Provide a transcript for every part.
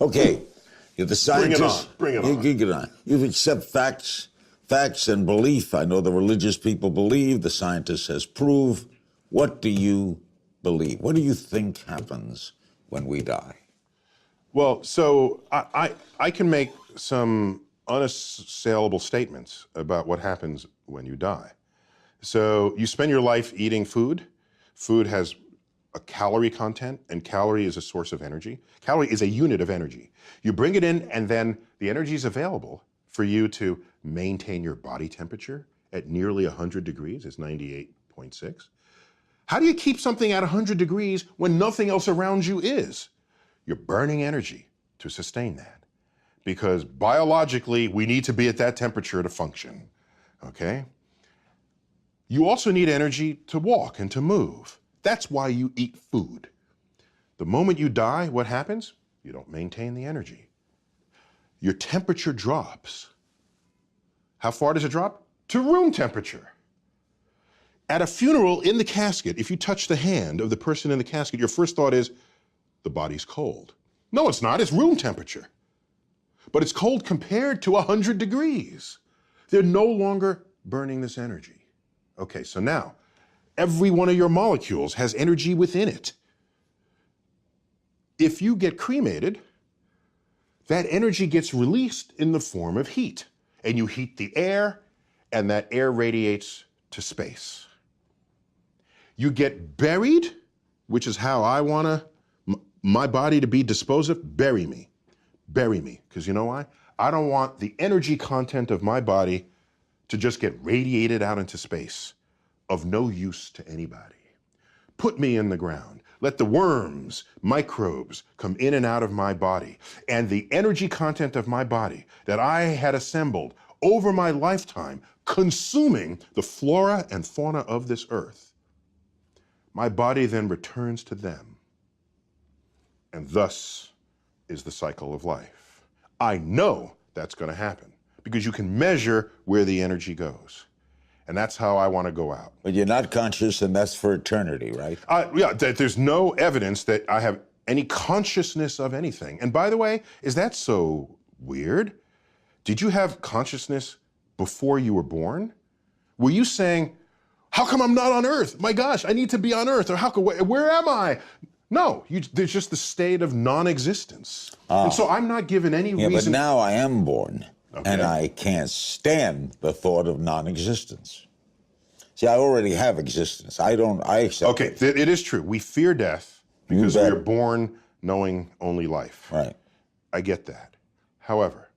Okay, you're the scientist. Bring it on. You get on. You accept facts and belief. I know the religious people believe, the scientist has proved. What do you believe? What do you think happens when we die? Well, so I can make some unassailable statements about what happens when you die. So you spend your life eating food. Food has a calorie content, and calorie is a source of energy. Calorie is a unit of energy. You bring it in, and then the energy is available for you to maintain your body temperature at nearly 100 degrees. It's 98.6. How do you keep something at 100 degrees when nothing else around you is? You're burning energy to sustain that, because biologically, we need to be at that temperature to function, okay? You also need energy to walk and to move. That's why you eat food. The moment you die, what happens? You don't maintain the energy. Your temperature drops. How far does it drop? To room temperature. At a funeral, in the casket, if you touch the hand of the person in the casket, your first thought is, the body's cold. No, it's not. It's room temperature. But it's cold compared to 100 degrees. They're no longer burning this energy. Okay, so now, every one of your molecules has energy within it. If you get cremated, that energy gets released in the form of heat. And you heat the air, and that air radiates to space. You get buried, which is how I want my body to be disposed of. Bury me. Bury me. Because you know why? I don't want the energy content of my body to just get radiated out into space, of no use to anybody. Put me in the ground. Let the worms, microbes come in and out of my body. And the energy content of my body that I had assembled over my lifetime, consuming the flora and fauna of this earth, my body then returns to them. And thus is the cycle of life. I know that's going to happen because you can measure where the energy goes. And that's how I want to go out. But you're not conscious, and that's for eternity, right? Yeah, there's no evidence that I have any consciousness of anything. And by the way, is that so weird? Did you have consciousness before you were born? Were you saying, how come I'm not on Earth? My gosh, I need to be on Earth. Or where am I? No, there's just the state of non-existence. And so I'm not given any reason. Yeah, but now I am born. Okay. And I can't stand the thought of non-existence. See, I already have existence. I accept Okay, it is true. We fear death because we are born knowing only life. Right. I get that. However,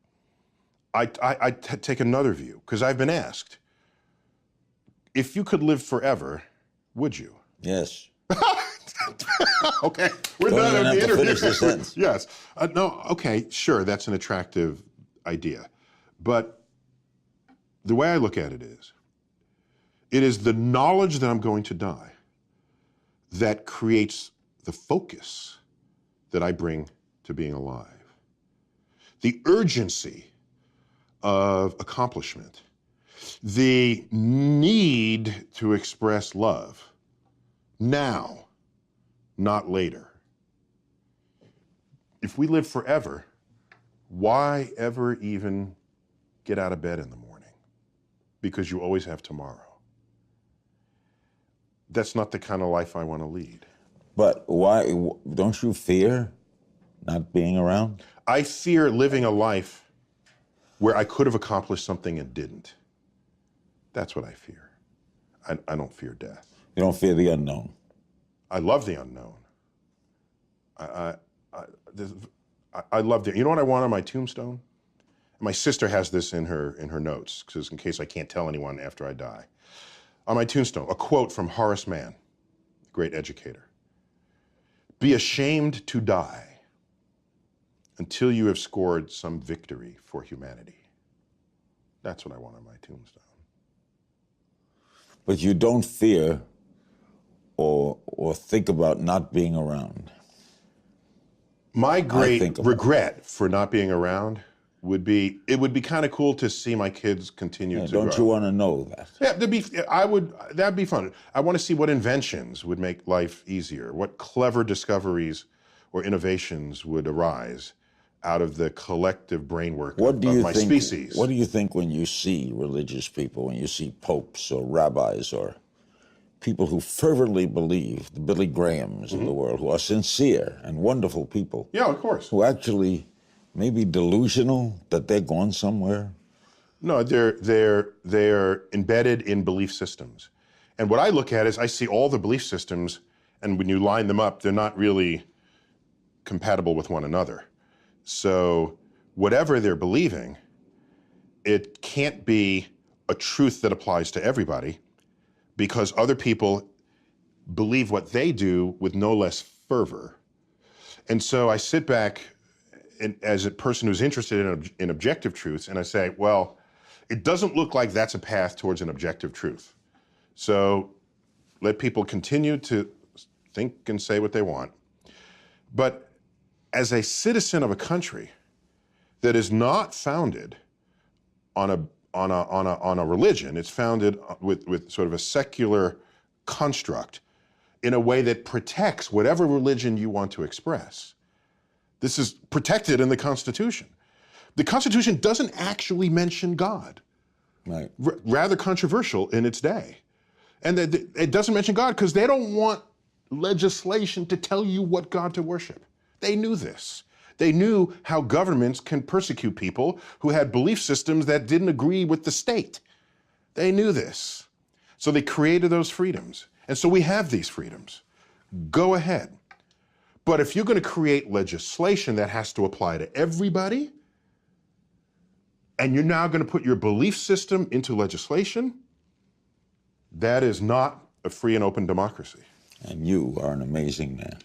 I take another view, because I've been asked, if you could live forever, would you? Yes. Okay, we're Don't done even with the have to finish the interview. sentence. Yes. No, okay, sure, that's an attractive idea. But the way I look at it is the knowledge that I'm going to die that creates the focus that I bring to being alive. The urgency of accomplishment, the need to express love now, not later. If we live forever, why ever even get out of bed in the morning? Because you always have tomorrow. That's not the kind of life I want to lead. But why, don't you fear not being around? I fear living a life where I could have accomplished something and didn't. That's what I fear. I don't fear death. You don't fear the unknown? I love the unknown. I love the, you know what I want on my tombstone? My sister has this in her notes, because in case I can't tell anyone after I die. On my tombstone, a quote from Horace Mann, great educator. Be ashamed to die until you have scored some victory for humanity. That's what I want on my tombstone. But you don't fear or think about not being around? My great regret for not being around would be, it would be kind of cool to see my kids continue to grow. Don't you want to know that? Yeah, that'd be fun. I want to see what inventions would make life easier, what clever discoveries or innovations would arise out of the collective brainwork What do of you my think? species. What do you think when you see religious people, when you see popes or rabbis or people who fervently believe, the Billy Grahams of the world, who are sincere and wonderful people, Yeah, of course. who actually may be delusional that they're going somewhere? No, they're embedded in belief systems. And what I look at is I see all the belief systems, and when you line them up, they're not really compatible with one another. So whatever they're believing, it can't be a truth that applies to everybody, because other people believe what they do with no less fervor. And so I sit back as a person who's interested in objective truths, and I say, well, it doesn't look like that's a path towards an objective truth. So let people continue to think and say what they want. But as a citizen of a country that is not founded on a religion, it's founded with sort of a secular construct in a way that protects whatever religion you want to express. This is protected in the Constitution. The Constitution doesn't actually mention God. Right. Rather controversial in its day. And it doesn't mention God because they don't want legislation to tell you what God to worship. They knew this. They knew how governments can persecute people who had belief systems that didn't agree with the state. They knew this. So they created those freedoms. And so we have these freedoms. Go ahead. But if you're going to create legislation that has to apply to everybody, and you're now going to put your belief system into legislation, that is not a free and open democracy. And you are an amazing man.